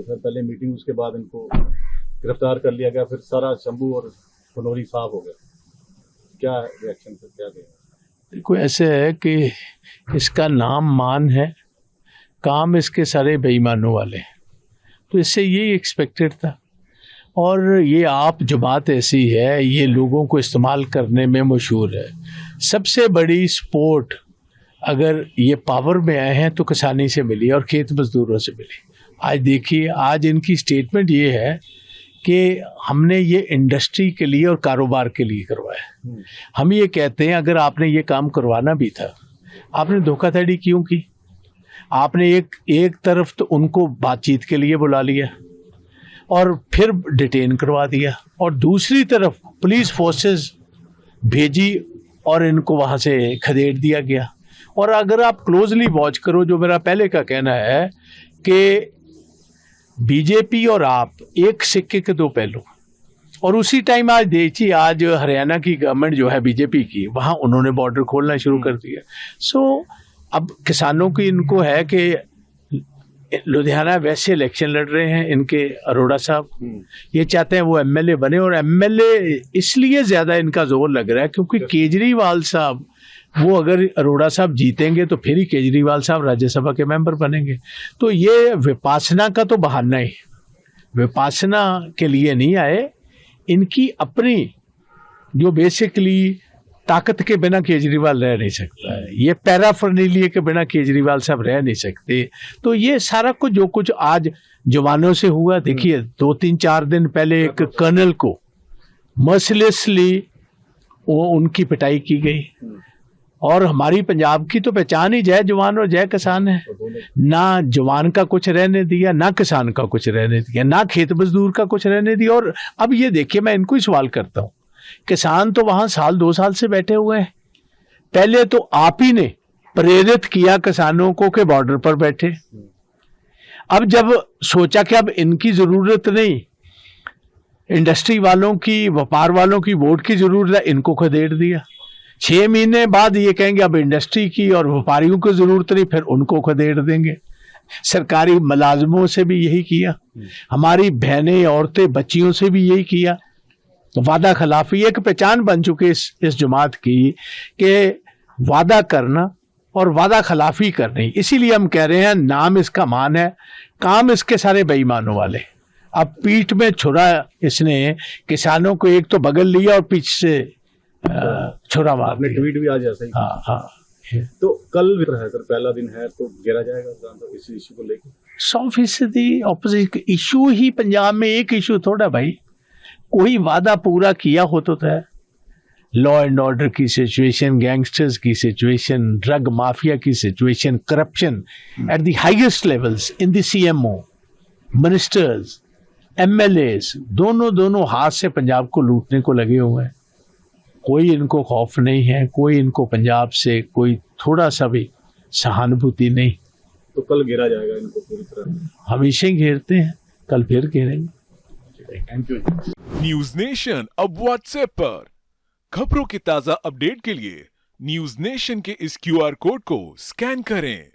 Sir पहले meeting, उसके बाद इनको गिरफ्तार कर लिया गया, फिर सारा शंभू और खनौरी साफ हो गया। क्या रिएक्शन, फिर क्या देगा? देखो, ऐसे है कि इसका नाम मान है, काम इसके सारे बेईमानों वाले, तो इससे यही एक्सपेक्टेड था। और ये आप जो बात ऐसी है, ये लोगों को इस्तेमाल करने में मशहूर है। सबसे बड़ी सपोर्ट अगर ये पावर में आए हैं तो किसानी से मिली और खेत मजदूरों से मिली। आज देखिए, आज इनकी स्टेटमेंट ये है कि हमने ये इंडस्ट्री के लिए और कारोबार के लिए करवाया। हम ये कहते हैं अगर आपने ये काम करवाना भी था, आपने धोखाधड़ी क्यों की? आपने एक तरफ तो उनको बातचीत के लिए बुला लिया और फिर डिटेन करवा दिया, और दूसरी तरफ पुलिस फोर्सेस भेजी और इनको वहाँ से खदेड़ दिया गया। और अगर आप क्लोजली वॉच करो, जो मेरा पहले का कहना है कि बीजेपी और आप एक सिक्के के दो पहलू। और उसी टाइम आज देखिए, आज हरियाणा की गवर्नमेंट जो है बीजेपी की, वहाँ उन्होंने बॉर्डर खोलना शुरू कर दिया। सो अब किसानों की इनको है कि लुधियाना वैसे इलेक्शन लड़ रहे हैं इनके अरोड़ा साहब, ये चाहते हैं वो एमएलए बने, और एमएलए इसलिए ज़्यादा इनका जोर लग रहा है क्योंकि केजरीवाल साहब, वो अगर अरोड़ा साहब जीतेंगे तो फिर ही केजरीवाल साहब राज्यसभा के मेंबर बनेंगे। तो ये विपासना का तो बहाना ही, विपासना के लिए नहीं आए, इनकी अपनी जो बेसिकली ताकत के बिना केजरीवाल रह नहीं सकता है, ये पैराफर्नीलिया के बिना केजरीवाल साहब रह नहीं सकते। तो ये सारा कुछ जो कुछ आज जवानों से हुआ, देखिए 2-3-4 दिन पहले एक कर्नल को मर्सिलेसली वो उनकी पिटाई की गई। और हमारी पंजाब की तो पहचान ही जय जवान और जय किसान है। ना जवान का कुछ रहने दिया, ना किसान का कुछ रहने दिया, ना खेत मजदूर का कुछ रहने दिया। और अब ये देखिए, मैं इनको ही सवाल करता हूँ, किसान तो वहां 1-2 साल से बैठे हुए हैं। पहले तो आप ही ने प्रेरित किया किसानों को कि बॉर्डर पर बैठे। अब जब सोचा कि अब इनकी जरूरत नहीं, इंडस्ट्री वालों की, व्यापार वालों की वोट की जरूरत है, इनको खदेड़ दिया। 6 महीने बाद ये कहेंगे अब इंडस्ट्री की और व्यापारियों की जरूरत नहीं, फिर उनको खदेड़ देंगे। सरकारी मुलाजमों से भी यही किया, हमारी बहनें, औरतें, बच्चियों से भी यही किया। वादा खिलाफी एक पहचान बन चुकी इस जमात की कि वादा करना और वादा खिलाफी करनी। इसीलिए हम कह रहे हैं नाम इसका मान है, काम इसके सारे बेईमानों वाले। अब पीठ में छुरा इसने किसानों को एक तो बगल लिया और पीछे से छुरा मार। आपने ट्वीट भी आज ऐसा ही। हाँ। तो कल है सर, पहला दिन है, तो घेरा जाएगा इस इशू को लेकर 100% ऑपोजिट इशू ही। पंजाब में एक इशू थोड़ा भाई, कोई वादा पूरा किया हो तो है। लॉ एंड ऑर्डर की सिचुएशन, गैंगस्टर्स की सिचुएशन, ड्रग माफिया की situation, corruption at the highest levels in the CMO, ministers, MLAs, दोनों हाथ से पंजाब को लूटने को लगे हुए हैं। कोई इनको खौफ नहीं है, कोई इनको पंजाब से कोई थोड़ा सा भी सहानुभूति नहीं। तो कल घेरा जाएगा इनको पूरी तरह? हमेशा ही घेरते हैं, कल फिर घेरेंगे। Thank you. न्यूज नेशन अब व्हाट्सएप पर खबरों की ताजा अपडेट के लिए न्यूज नेशन के इस क्यूआर कोड को स्कैन करें।